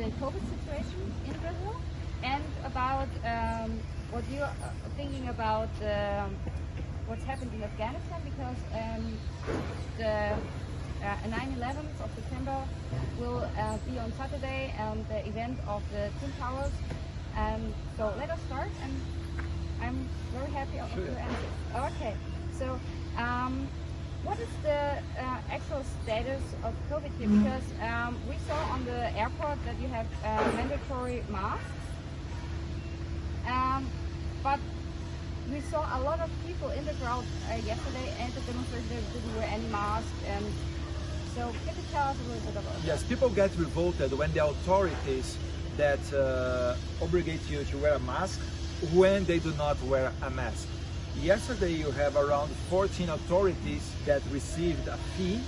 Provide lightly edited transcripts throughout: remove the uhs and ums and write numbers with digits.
the COVID situation in Brazil and about what you are thinking about what's happened in Afghanistan, because the 9/11 of September will be on Saturday, and the event of the Twin Towers. So let us start, and I'm very happy of your answers. Okay, so what is the actual status of COVID here? Because we saw on the airport that you have mandatory masks, but we saw a lot of people in the crowd yesterday, and the demonstrators didn't wear any mask. And so can you tell us a little bit about that? Yes, people get revolted when the authorities that obligate you to wear a mask when they do not wear a mask. Yesterday you have around 14 authorities that received a fee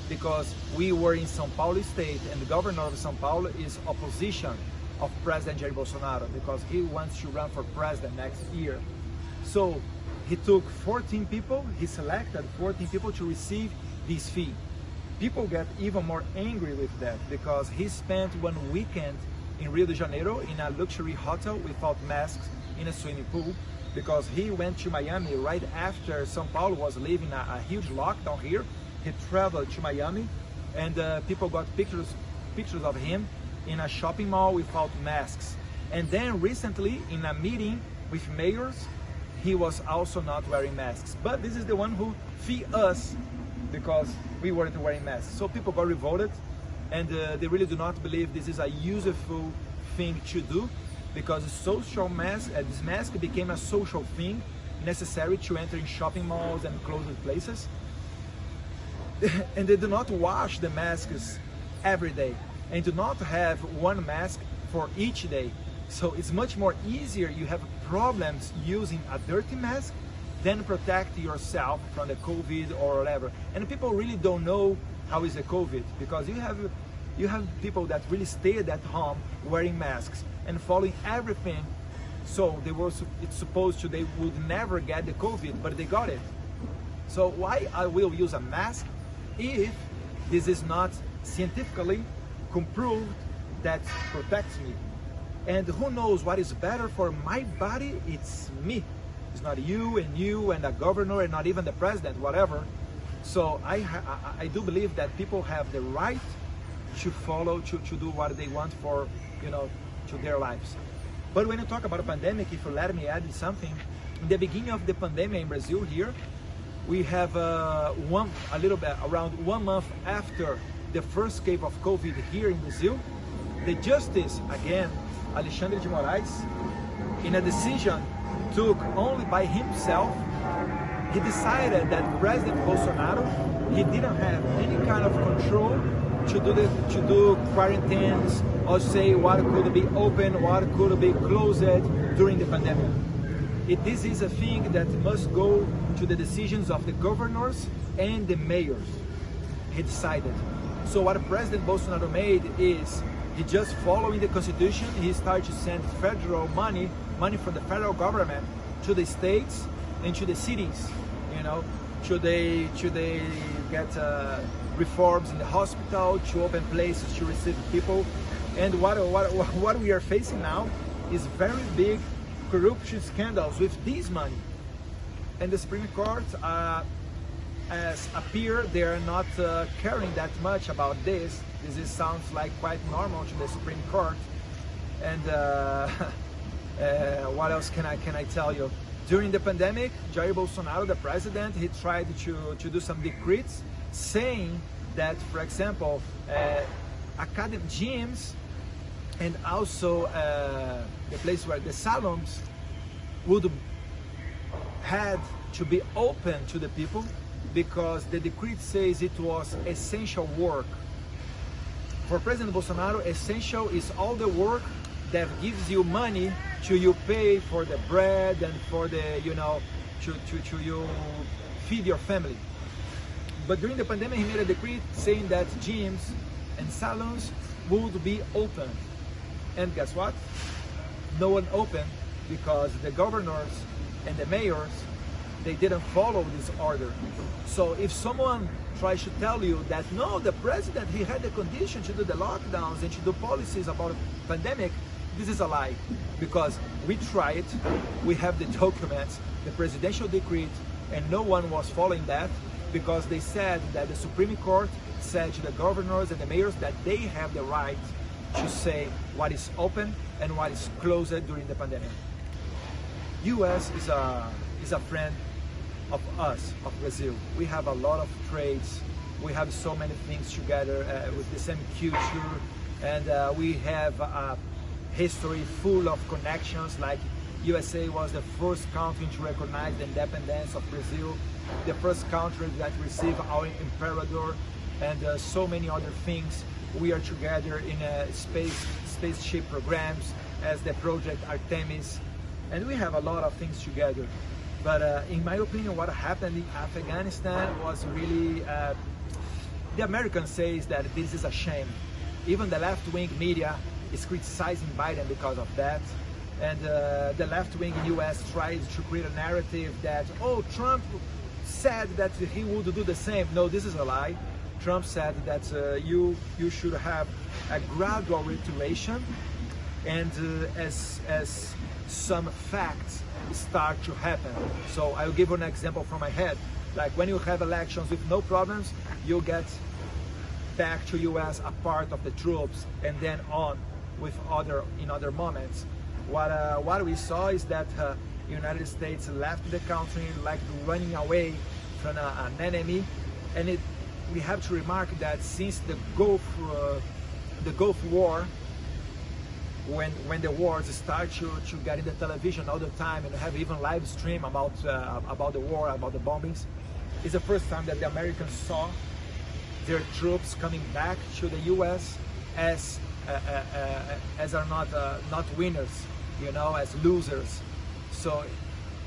because we were in São Paulo state, and the governor of São Paulo is opposition of President Jair Bolsonaro because he wants to run for president next year. So he took 14 people, he selected 14 people to receive this fee. People get even more angry with that because he spent one weekend in Rio de Janeiro in a luxury hotel without masks in a swimming pool, because he went to Miami right after São Paulo was leaving a huge lockdown here. He traveled to Miami, and people got pictures of him in a shopping mall without masks. And then recently in a meeting with mayors, he was also not wearing masks. But this is the one who fee us because we weren't wearing masks. So people got revolted, and they really do not believe this is a useful thing to do, because social mask, this mask became a social thing necessary to enter in shopping malls and closed places. And they do not wash the masks every day and do not have one mask for each day. So it's much more easier, you have problems using a dirty mask than protect yourself from the COVID or whatever. And people really don't know how is the COVID, because you have people that really stayed at home wearing masks and following everything. So it's supposed to, they would never get the COVID, but they got it. So why I will use a mask if this is not scientifically proved that protects me? And who knows what is better for my body? It's me. It's not you and the governor and not even the president, whatever. So I do believe that people have the right to follow, to do what they want for, to their lives. But when you talk about a pandemic, if you let me add something, in the beginning of the pandemic in Brazil here, we have around 1 month after the first case of COVID here in Brazil, the justice, again, Alexandre de Moraes, in a decision took only by himself, he decided that President Bolsonaro, he didn't have any kind of control to do quarantines or say what could be open, what could be closed during the pandemic. This is a thing that must go to the decisions of the governors and the mayors. He decided. So what President Bolsonaro made is, he just following the constitution, he started to send federal money from the federal government to the states and to the cities. Should they get reforms in the hospital, to open places to receive people. And what we are facing now is very big corruption scandals with this money. And the Supreme Court, as appear, they are not caring that much about this. This sounds like quite normal to the Supreme Court. And what else can I tell you? During the pandemic, Jair Bolsonaro, the president, he tried to do some decrees saying that, for example, academic gyms and also the place where the salons would had to be open to the people, because the decree says it was essential work. For President Bolsonaro, essential is all the work that gives you money to you pay for the bread and for the, to you feed your family. But during the pandemic, he made a decree saying that gyms and salons would be open. And guess what? No one opened, because the governors and the mayors, they didn't follow this order. So if someone tries to tell you that no, the president, he had the condition to do the lockdowns and to do policies about a pandemic, this is a lie. Because we tried, we have the documents, the presidential decree, and no one was following that, because they said that the Supreme Court said to the governors and the mayors that they have the right to say what is open and what is closed during the pandemic. US is a friend of us, of Brazil. We have a lot of trades, we have so many things together with the same culture, and we have a history full of connections. Like USA was the first country to recognize the independence of Brazil, the first country that received our imperator, and so many other things. We are together in spaceship programs as the project Artemis, and we have a lot of things together. But in my opinion, what happened in Afghanistan was really, the Americans say that this is a shame. Even the left-wing media is criticizing Biden because of that. And the left-wing in US tried to create a narrative that, oh, Trump said that he would do the same. No, this is a lie. Trump said that you should have a gradual reiteration, and as some facts start to happen. So I'll give you an example from my head. Like when you have elections with no problems, you get back to US a part of the troops, and then on with in other moments. What we saw is that United States left the country like running away from an enemy, and we have to remark that since the Gulf War, when the wars start to get in the television all the time and have even live stream about the war, about the bombings, it's the first time that the Americans saw their troops coming back to the U.S. as are not winners, you know, as losers. So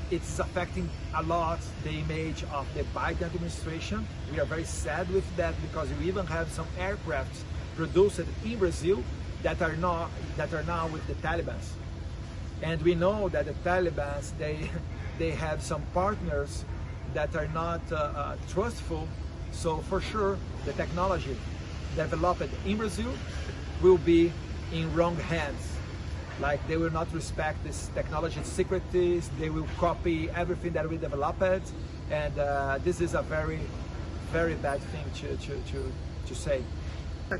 it's affecting a lot the image of the Biden administration. We are very sad with that, because we even have some aircrafts produced in Brazil that are now with the Taliban. And we know that the Taliban, they have some partners that are not trustful. So for sure, the technology developed in Brazil will be in wrong hands. Like they will not respect this technology securities, they will copy everything that we developed, and this is a very, very bad thing to say.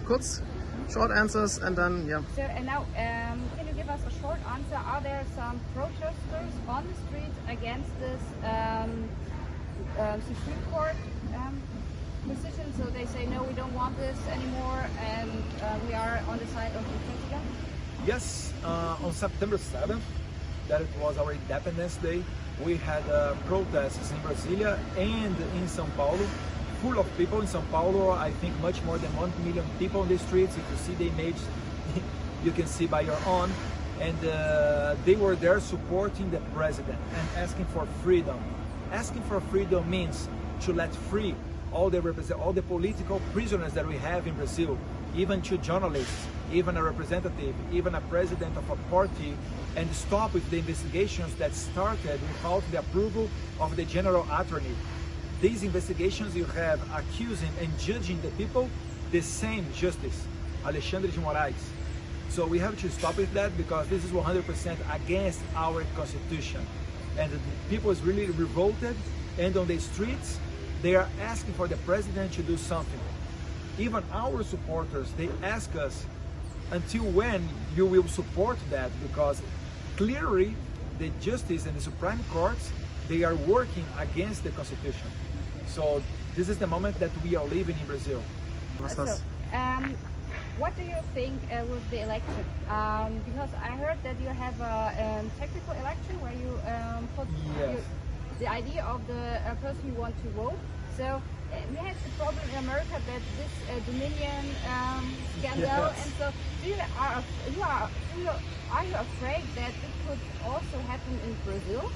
Kurz, short answers, and then yeah. So and now, can you give us a short answer? Are there some protesters on the street against this Supreme Court decision? So they say no, we don't want this anymore, and we are on the side of the president. Yes, on September 7th, that it was our Independence Day, we had protests in Brasilia and in São Paulo, full of people in São Paulo. I think much more than 1 million people on the streets. If you see the image, you can see by your own. And they were there supporting the president and asking for freedom. Asking for freedom means to let free all the political prisoners that we have in Brazil, even to journalists, even a representative, even a president of a party, and stop with the investigations that started without the approval of the general attorney. These investigations you have accusing and judging the people the same justice, Alexandre de Moraes. So we have to stop with that, because this is 100% against our constitution. And the people is really revolted, and on the streets, they are asking for the president to do something. Even our supporters, they ask us, until when you will support that? Because clearly the justice and the Supreme Courts, they are working against the Constitution. So this is the moment that we are living in Brazil. So, what do you think with the election? Because I heard that you have a technical election where you put the idea of the person you want to vote. So we had the problem in America that this Dominion scandal, and so are you afraid that it could also happen in Brazil?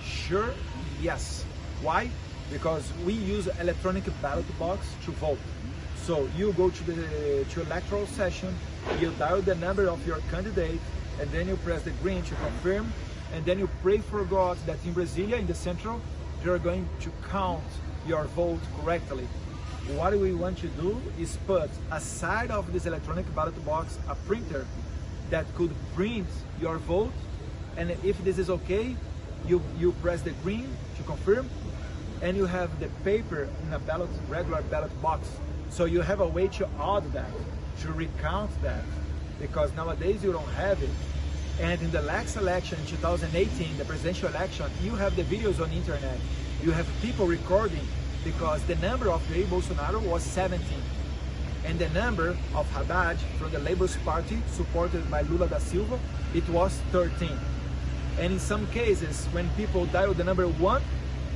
Sure, yes. Why? Because we use electronic ballot box to vote. So you go to electoral session, you dial the number of your candidate, and then you press the green to confirm, and then you pray for God that in Brasilia, in the central, they are going to count your vote correctly. What we want to do is put aside of this electronic ballot box a printer that could print your vote, and if this is okay, you press the green to confirm, and you have the paper in a regular ballot box. So you have a way to add that, to recount that, because nowadays you don't have it. And in the last election in 2018, the presidential election, you have the videos on the internet. You have people recording, because the number of Jair Bolsonaro was 17. And the number of Haddad from the Labour Party, supported by Lula da Silva, it was 13. And in some cases, when people dial the number 1,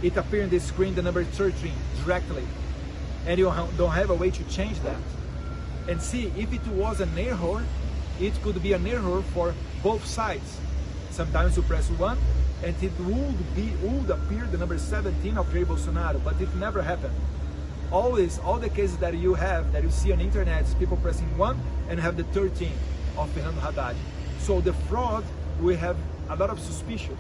it appears on the screen the number 13 directly. And you don't have a way to change that. And see, if it was an error, it could be an error for both sides. Sometimes you press 1 and it would appear the number 17 of Jair Bolsonaro, but it never happened. Always, all the cases that you see on the internet, is people pressing 1 and have the 13 of Fernando Haddad. So the fraud, we have a lot of suspicions.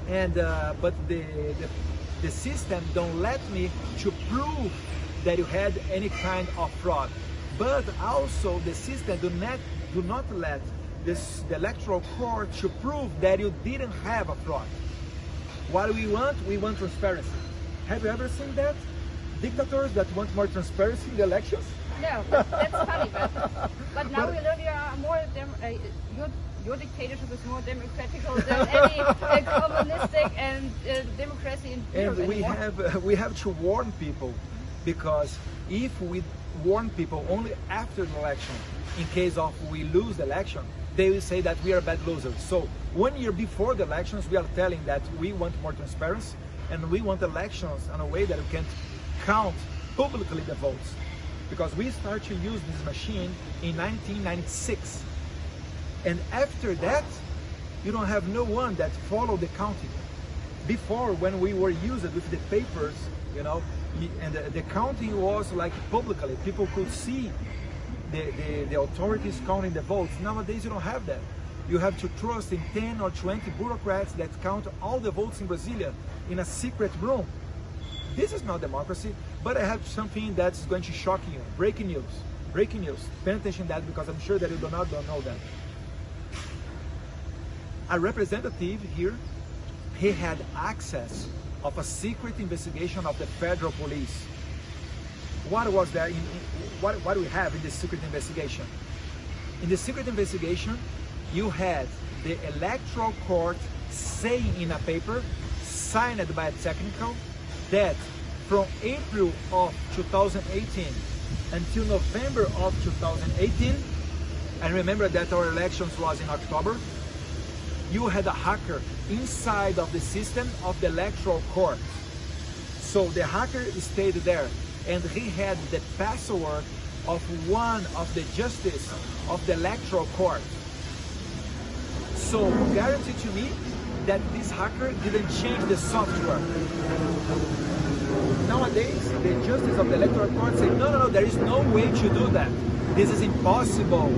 And but the system don't let me to prove that you had any kind of fraud. But also the system do not let the electoral court to prove that you didn't have a fraud. What we want transparency. Have you ever seen that? Dictators that want more transparency in the elections? No, but that's funny. But now we learn you are more your dictatorship is more democratical than any communistic and democracy in Europe. And we have to warn people, because if we warn people only after the election, in case of we lose the election, they will say that we are bad losers. So 1 year before the elections, we are telling that we want more transparency and we want elections in a way that we can count publicly the votes. Because we started to use this machine in 1996. And after that, you don't have no one that followed the counting. Before, when we were used with the papers, you know, and the counting was like publicly, people could see the authorities counting the votes. Nowadays you don't have that. You have to trust in 10 or 20 bureaucrats that count all the votes in Brasilia in a secret room. This is not democracy, but I have something that's going to shock you. Breaking news. Breaking news. Pay attention to that, because I'm sure that you don't know that. A representative here, he had access of a secret investigation of the federal police. What was there? What do we have in the secret investigation? In the secret investigation, you had the electoral court saying in a paper, signed by a technical, that from April of 2018 until November of 2018, and remember that our elections was in October, you had a hacker inside of the system of the electoral court. So the hacker stayed there, and he had the password of one of the justices of the electoral court. So guarantee to me that this hacker didn't change the software. Nowadays, the justice of the electoral court say, no, there is no way to do that. This is impossible,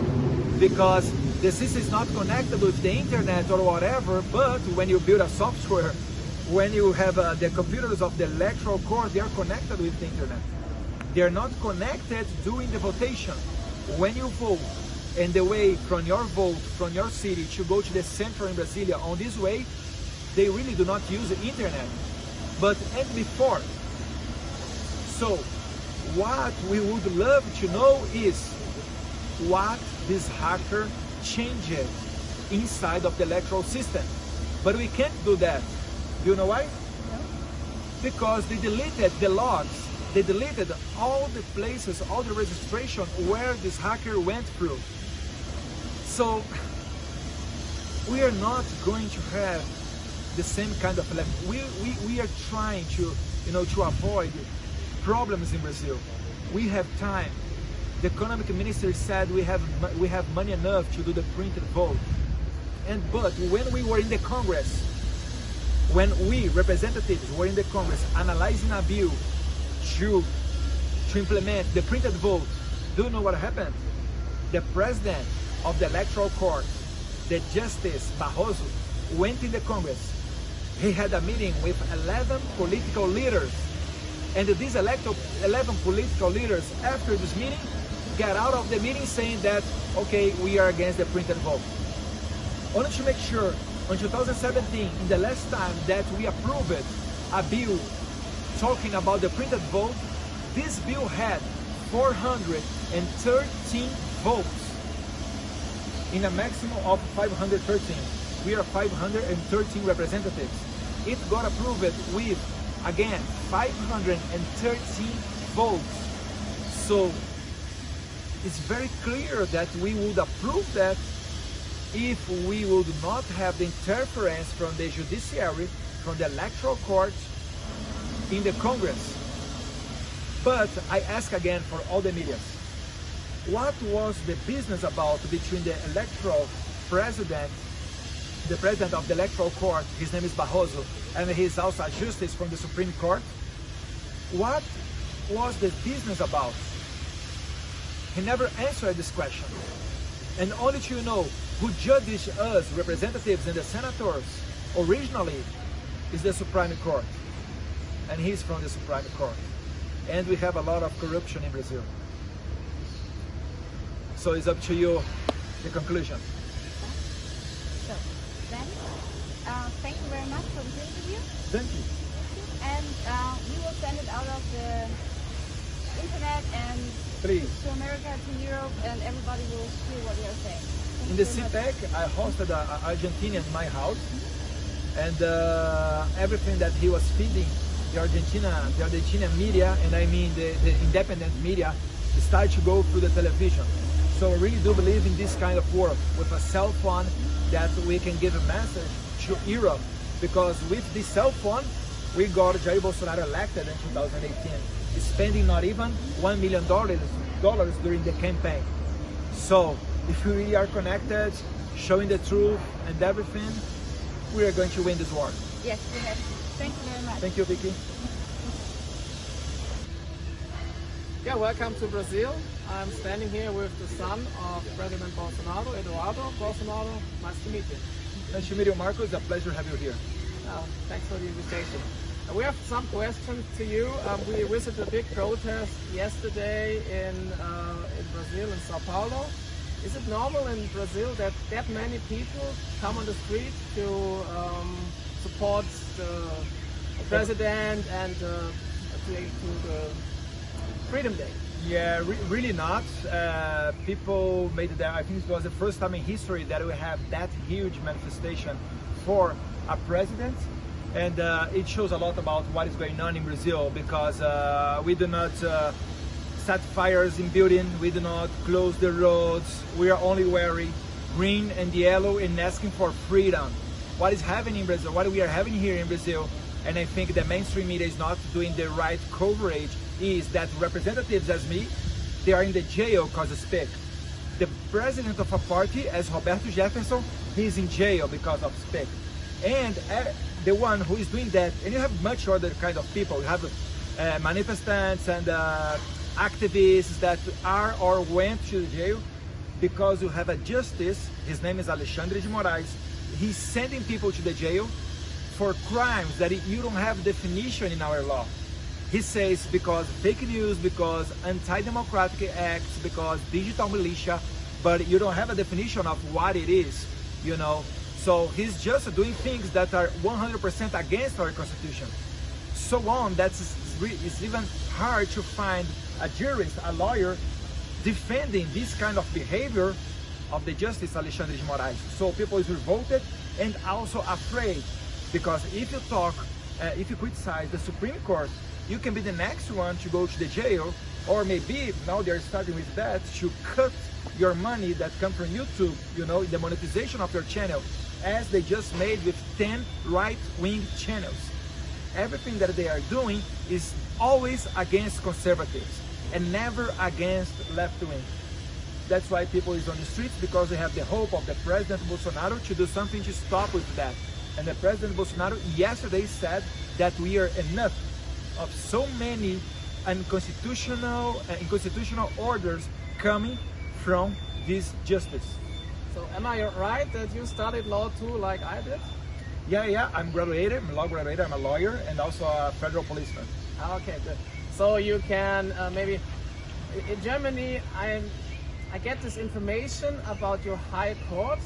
because the system is not connected with the internet or whatever. But when you build a software, when you have the computers of the electoral court, they are connected with the internet. They are not connected during the votation. When you vote, and the way from your vote, from your city to go to the center in Brasilia on this way, they really do not use the internet. But and before. So what we would love to know is what this hacker changed inside of the electoral system. But we can't do that. Do you know why? No. Because they deleted the logs. They deleted all the places, all the registration where this hacker went through. So we are not going to have the same kind of election. We are trying to, to avoid problems in Brazil. We have time. The economic minister said we have money enough to do the printed vote. But when we were in the Congress, when we representatives were in the Congress analyzing a bill to implement the printed vote, do you know what happened? The president of the electoral court, the Justice Barroso, went in the Congress. He had a meeting with 11 political leaders And these 11 political leaders, after this meeting, get out of the meeting saying that, okay, we are against the printed vote. Only to make sure, in 2017, in the last time that we approved a bill talking about the printed vote, this bill had 413 votes in a maximum of 513. We are 513 representatives. It got approved with, again, 513 votes. So it's very clear that we would approve that if we would not have the interference from the judiciary, from the electoral court in the Congress. But I ask again for all the media, what was the business about between the electoral president, the president of the electoral court, his name is Barroso, and he's also a justice from the Supreme Court? What was the business about? He never answered this question. And only to know who judges us, representatives and the senators, originally is the Supreme Court. And he's from the Supreme Court. And we have a lot of corruption in Brazil. So it's up to you, the conclusion. So, then, thank you very much for this interview. Thank you. And we will send it out of the internet and Please. to America, to Europe, and everybody will hear what we are saying. In the CPEC, I hosted an Argentinian in my house, and everything that he was feeding the Argentinian media, and I mean the independent media, started to go through the television. So I really do believe in this kind of work with a cell phone that we can give a message to Europe, because with this cell phone, we got Jair Bolsonaro elected in 2018, spending not even $1 million during the campaign. So if we are connected, showing the truth and everything, we are going to win this war. Yes, we have. Thank you very much. Thank you, Vicky. Yeah, welcome to Brazil. I'm standing here with the son of President Bolsonaro, Eduardo Bolsonaro. Nice to meet you. Nice to meet you, Marco. It's a pleasure to have you here. Thanks for the invitation. We have some questions to you. We visited a big protest yesterday in Brazil, in Sao Paulo. Is it normal in Brazil that many people come on the street to support the president and to the Freedom Day? Yeah, really not. People made it there. I think it was the first time in history that we have that huge manifestation for a president. And it shows a lot about what is going on in Brazil, because we do not set fires in buildings, we do not close the roads, we are only wearing green and yellow and asking for freedom. What is happening in Brazil, what we are having here in Brazil, and I think the mainstream media is not doing the right coverage, is that representatives as me, they are in the jail because of speak. The president of a party, as Roberto Jefferson, he's in jail because of speak. And the one who is doing that, and you have much other kind of people, you have manifestants and activists that are or went to jail because you have a justice, his name is Alexandre de Moraes, he's sending people to the jail for crimes that you don't have definition in our law. He says because fake news, because anti-democratic acts, because digital militia, but you don't have a definition of what it is, you know. So he's just doing things that are 100% against our constitution. So on, it's even hard to find a jurist, a lawyer, defending this kind of behavior of the Justice Alexandre de Moraes. So people is revolted and also afraid, because if you talk, if you criticize the Supreme Court, you can be the next one to go to the jail, or maybe now they're starting with that, to cut your money that comes from YouTube, you know, the monetization of your channel, as they just made with 10 right-wing channels. Everything that they are doing is always against conservatives and never against left-wing. That's why people is on the streets, because they have the hope of the President Bolsonaro to do something to stop with that. And the President Bolsonaro yesterday said that we are enough of so many unconstitutional orders coming from this justice. So am I right that you studied law too, like I did? Yeah, I'm graduated, I'm a law graduate, I'm a lawyer and also a federal policeman. Okay, good. So you can maybe in Germany, I get this information about your high court,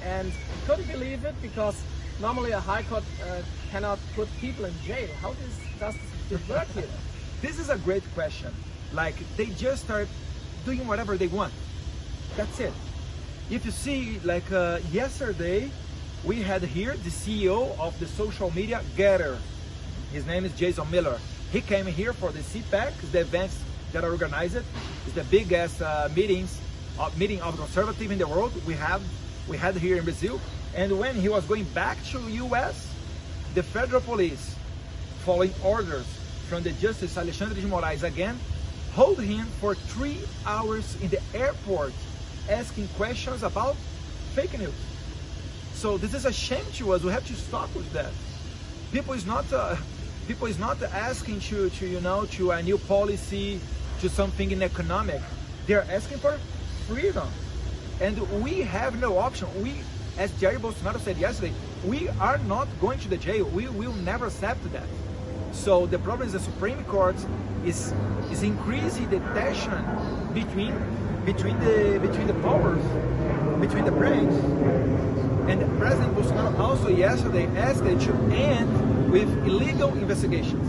and I couldn't believe it because normally a high court cannot put people in jail. How does this work here? This is a great question. Like, they just start doing whatever they want. That's it. If you see, like yesterday, we had here the CEO of the social media Getter. His name is Jason Miller. He came here for the CPAC, the events that are organized. It's the biggest meeting of conservative in the world we had here in Brazil. And when he was going back to US, the federal police, following orders from the Justice Alexandre de Moraes again, hold him for 3 hours in the airport, asking questions about fake news. So this is a shame to us. We have to stop with that. People is not asking to a new policy, to something in economic. They're asking for freedom, and we have no option. We, as Jair Bolsonaro said yesterday, we are not going to the jail. We will never accept that. So the problem is the Supreme Court is increasing the tension between the powers, between the brains. And President Bolsonaro also yesterday asked it to end with illegal investigations.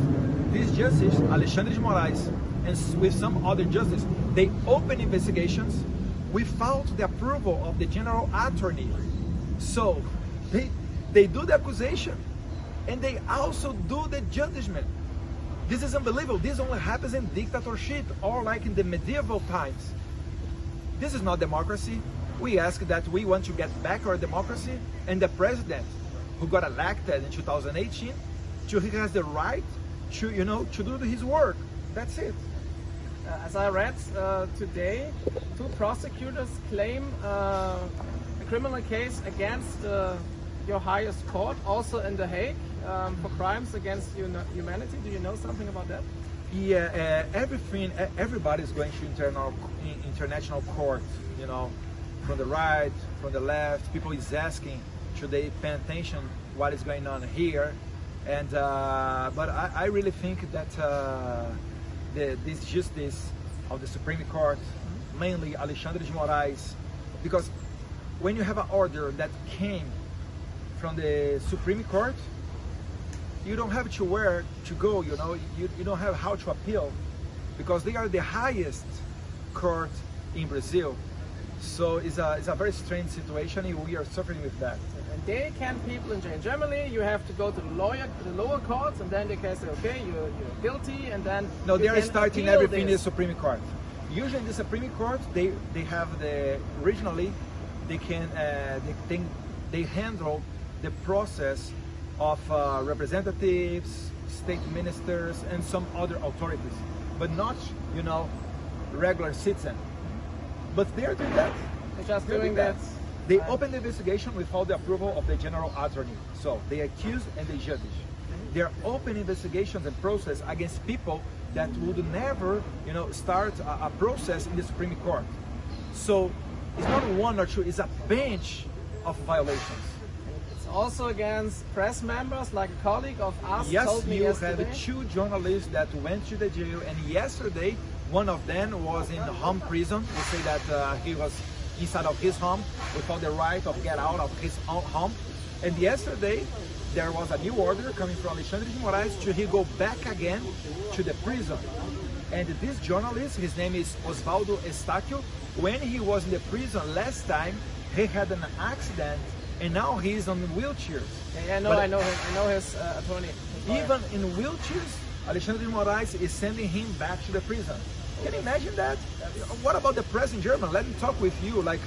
This justice, Alexandre de Moraes, and with some other justice, they open investigations without the approval of the general attorney. So they do the accusation and they also do the judgment. This is unbelievable. This only happens in dictatorship or like in the medieval times. This is not democracy. We ask that we want to get back our democracy, and the president who got elected in 2018, he has the right to do his work. That's it. As I read today, 2 prosecutors claim a criminal case against your highest court, also in The Hague, for crimes against humanity. Do you know something about that? Yeah, everybody's going to international court, from the right, from the left. People is asking, should they pay attention what is going on here? And but I really think that this justice of the Supreme Court, mainly Alexandre de Moraes, because when you have an order that came from the Supreme Court, you don't have to where to go, you don't have how to appeal, because they are the highest court in Brazil. So it's a very strange situation, and we are suffering with that. And they can people in jail. In Germany, you have to go to the lower courts, and then they can say, okay, you're guilty, and then no, they are starting everything in the Supreme Court. Usually in the Supreme Court, they have originally they handle the process of representatives, state ministers, and some other authorities, but not regular citizen. But they are doing that. They're just doing that. They open the investigation without the approval of the general attorney. So they accuse and they judge. They are open investigations and process against people that would never, start a process in the Supreme Court. So it's not 1 or 2; it's a bench of violations. It's also against press members, like a colleague of us told me yesterday. Yes, you had 2 journalists that went to the jail, and yesterday one of them was in home prison. They say that he was inside of his home without the right of get out of his own home. And yesterday there was a new order coming from Alexandre de Moraes to he go back again to the prison. And this journalist, his name is Osvaldo Estácio, when he was in the prison last time, he had an accident and now he's on wheelchairs. Yeah, I know his attorney. Even in wheelchairs, Alexandre de Moraes is sending him back to the prison. Can you imagine that? What about the press in Germany? Let me talk with you. Like,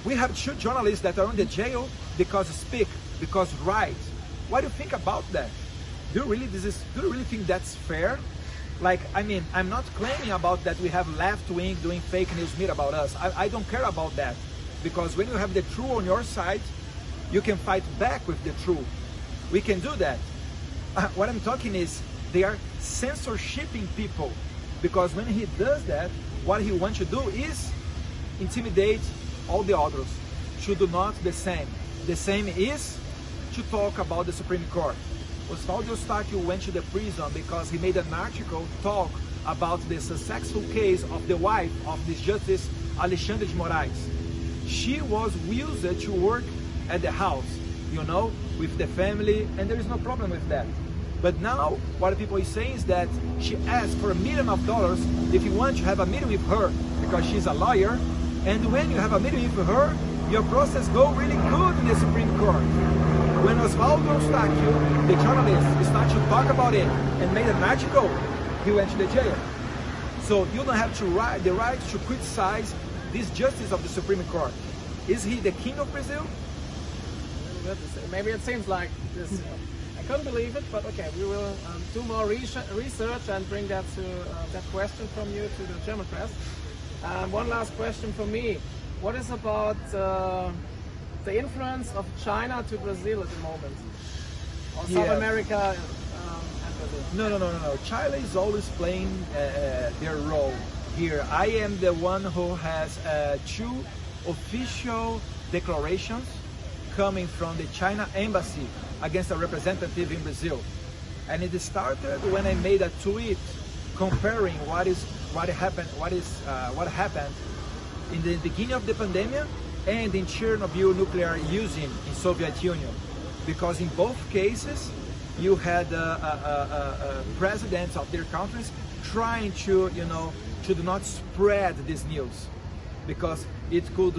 we have 2 journalists that are in the jail because write. What do you think about that? Do you really think that's fair? Like, I mean, I'm not claiming about that we have left wing doing fake news media about us. I don't care about that, because when you have the truth on your side, you can fight back with the truth. We can do that. What I'm talking is they are censorshiping people, because when he does that, what he wants to do is intimidate all the others to do not the same. The same is to talk about the Supreme Court. Oswaldo Eustáquio went to the prison because he made an article talk about the successful case of the wife of this Justice Alexandre de Moraes. She was used to work at the house, you know, with the family, and there is no problem with that. But now, what people are saying is that she asked for $1 million if you want to have a meeting with her, because she's a lawyer, and when you have a meeting with her, your process go really good in the Supreme Court. When Oswaldo Eustáquio, the journalist, started to talk about it and made an article, he went to the jail. So you don't have the right to criticize this justice of the Supreme Court. Is he the king of Brazil? Maybe it seems like this. I couldn't believe it, but okay, we will do more research and bring that to that question from you to the German press. One last question for me. What is about the influence of China to Brazil at the moment? Or South America and Brazil? No. China is always playing their role here. I am the one who has 2 official declarations coming from the China embassy against a representative in Brazil. And it started when I made a tweet comparing what happened in the beginning of the pandemic and in Chernobyl nuclear using in Soviet Union. Because in both cases, you had presidents of their countries trying to, to do not spread this news, because it could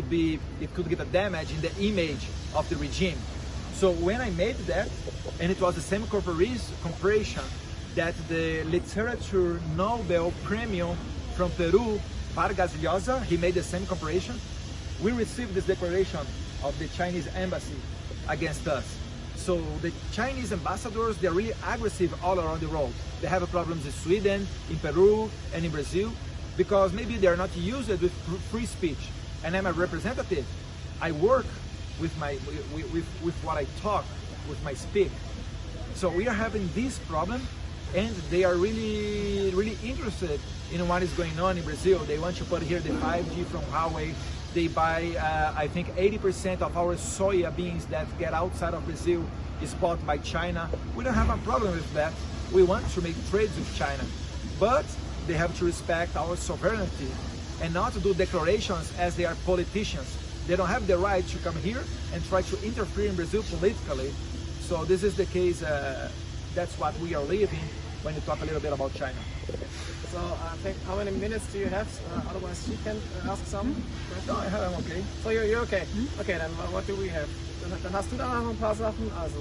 get a damage in the image of the regime. So when I made that, and it was the same comparison that the literature Nobel Premium from Peru, Vargas Llosa, he made the same comparison. We received this declaration of the Chinese embassy against us. So the Chinese ambassadors, they're really aggressive all around the world. They have problems in Sweden, in Peru, and in Brazil, because maybe they're not used with free speech. And I'm a representative. I work with what I talk, with my speak. So we are having this problem, and they are really interested in what is going on in Brazil. They want to put here the 5G from Huawei. They buy, I think 80% of our soya beans that get outside of Brazil is bought by China. We don't have a problem with that. We want to make trades with China, but they have to respect our sovereignty and not to do declarations as they are politicians. They don't have the right to come here and try to interfere in Brazil politically. So this is the case, that's what we are living when you talk a little bit about China. So I think, how many minutes do you have? Otherwise she can ask some questions. No, I'm okay. So you're okay? Okay, then what do we have? Dann hast du da noch ein paar Sachen. Also,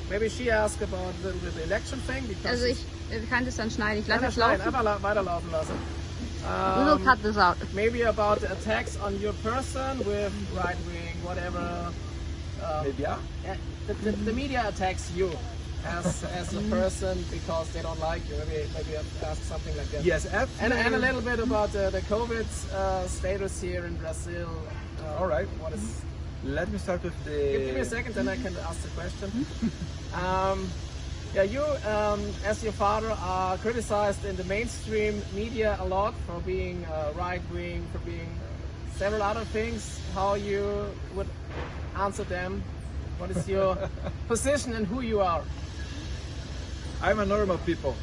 maybe she asked about the election thing. Also ich kann das dann schneiden. Ich lasse das laufen. laufen. Einfach weiterlaufen lassen. We will cut this out. Maybe about the attacks on your person with right wing, whatever. Maybe, yeah. The media attacks you as a person because they don't like you. Maybe ask something like that. Yes, and a little bit about the COVID status here in Brazil. All right. What is? Let me start with the. Give me a second, then I can ask the question. Yeah, you, as your father, are criticized in the mainstream media a lot for being right-wing, for being several other things. How you would answer them? What is your position and who you are? I'm a normal people.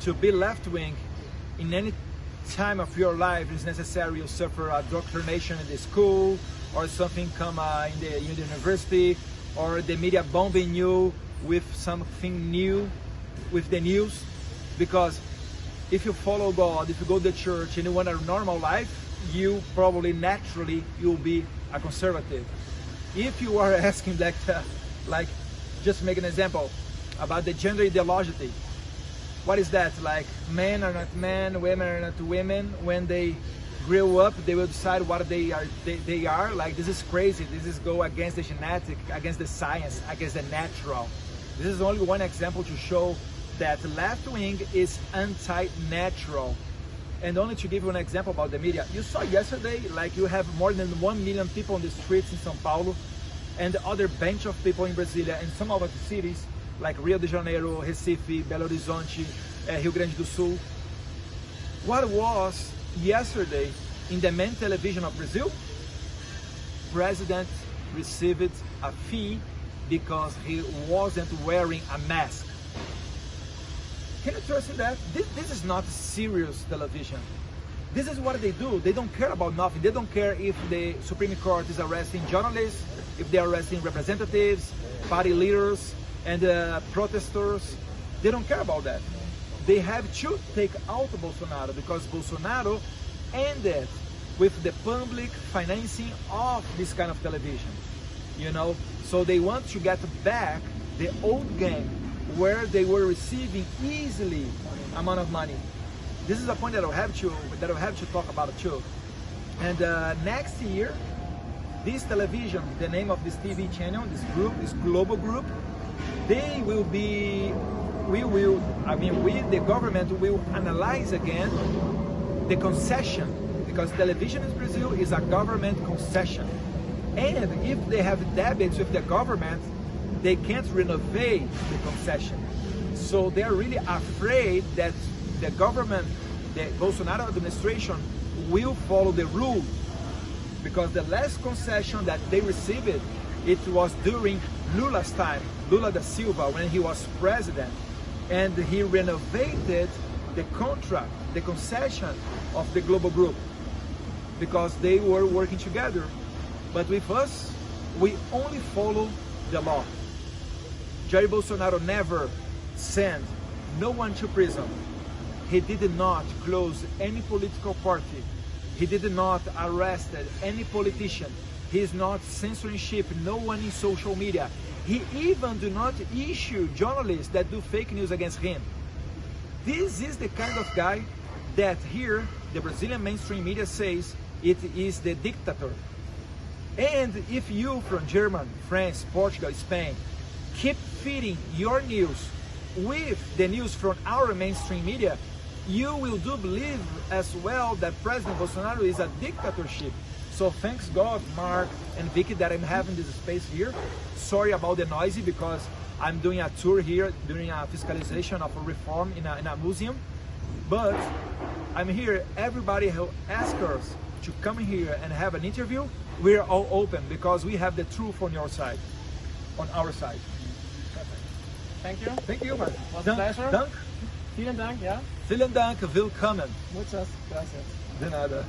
To be left-wing in any time of your life is necessary. You suffer a indoctrination in the school, or something come in the university, or the media bombing you with something new, with the news. Because if you follow God, if you go to church and you want a normal life, you probably naturally you'll be a conservative. If you are asking like just make an example about the gender ideology, what is that? Like men are not men, women are not women. When they grow up, they will decide what they are. Like this is crazy. This is go against the genetic, against the science, against the natural. This is only one example to show that left wing is anti-natural. And only to give you an example about the media, you saw yesterday, like you have more than 1 million people on the streets in São Paulo, and the other bunch of people in Brasilia and some other cities like Rio de Janeiro, Recife, Belo Horizonte, Rio Grande do Sul. What was yesterday in the main television of Brazil? President received a fee because he wasn't wearing a mask. Can you trust in that? This is not serious television. This is what they do. They don't care about nothing. They don't care if the Supreme Court is arresting journalists, if they're arresting representatives, party leaders, and protesters. They don't care about that. They have to take out Bolsonaro because Bolsonaro ended with the public financing of this kind of television. You know, so they want to get back the old game where they were receiving easily amount of money. This is a point that I have to talk about too. And next year, this television, the name of this TV channel, this group, this global group, they will be, we, the government will analyze again the concession, because television in Brazil is a government concession. And if they have debts with the government, they can't renovate the concession. So they're really afraid that the government, the Bolsonaro administration, will follow the rule. Because the last concession that they received, it was during Lula's time, Lula da Silva, when he was president. And he renovated the contract, the concession of the global group, because they were working together. But with us, we only follow the law. Jair Bolsonaro never sent no one to prison. He did not close any political party. He did not arrest any politician. He is not censoring no one in social media. He even do not issue journalists that do fake news against him. This is the kind of guy that here the Brazilian mainstream media says it is the dictator. And if you from Germany, France, Portugal, Spain keep feeding your news with the news from our mainstream media, you will do believe as well that President Bolsonaro is a dictatorship. So thanks God, Mark and Vicky, that I'm having this space here. Sorry about the noisy, because I'm doing a tour here, doing a fiscalization of a reform in a museum. But I'm here, everybody who asks us to come here and have an interview, we're all open, because we have the truth on your side, on our side. Perfect. Thank you. Thank you, man. Was a pleasure. Dank. Vielen Dank, ja. Vielen Dank, willkommen. Muchas gracias. De nada.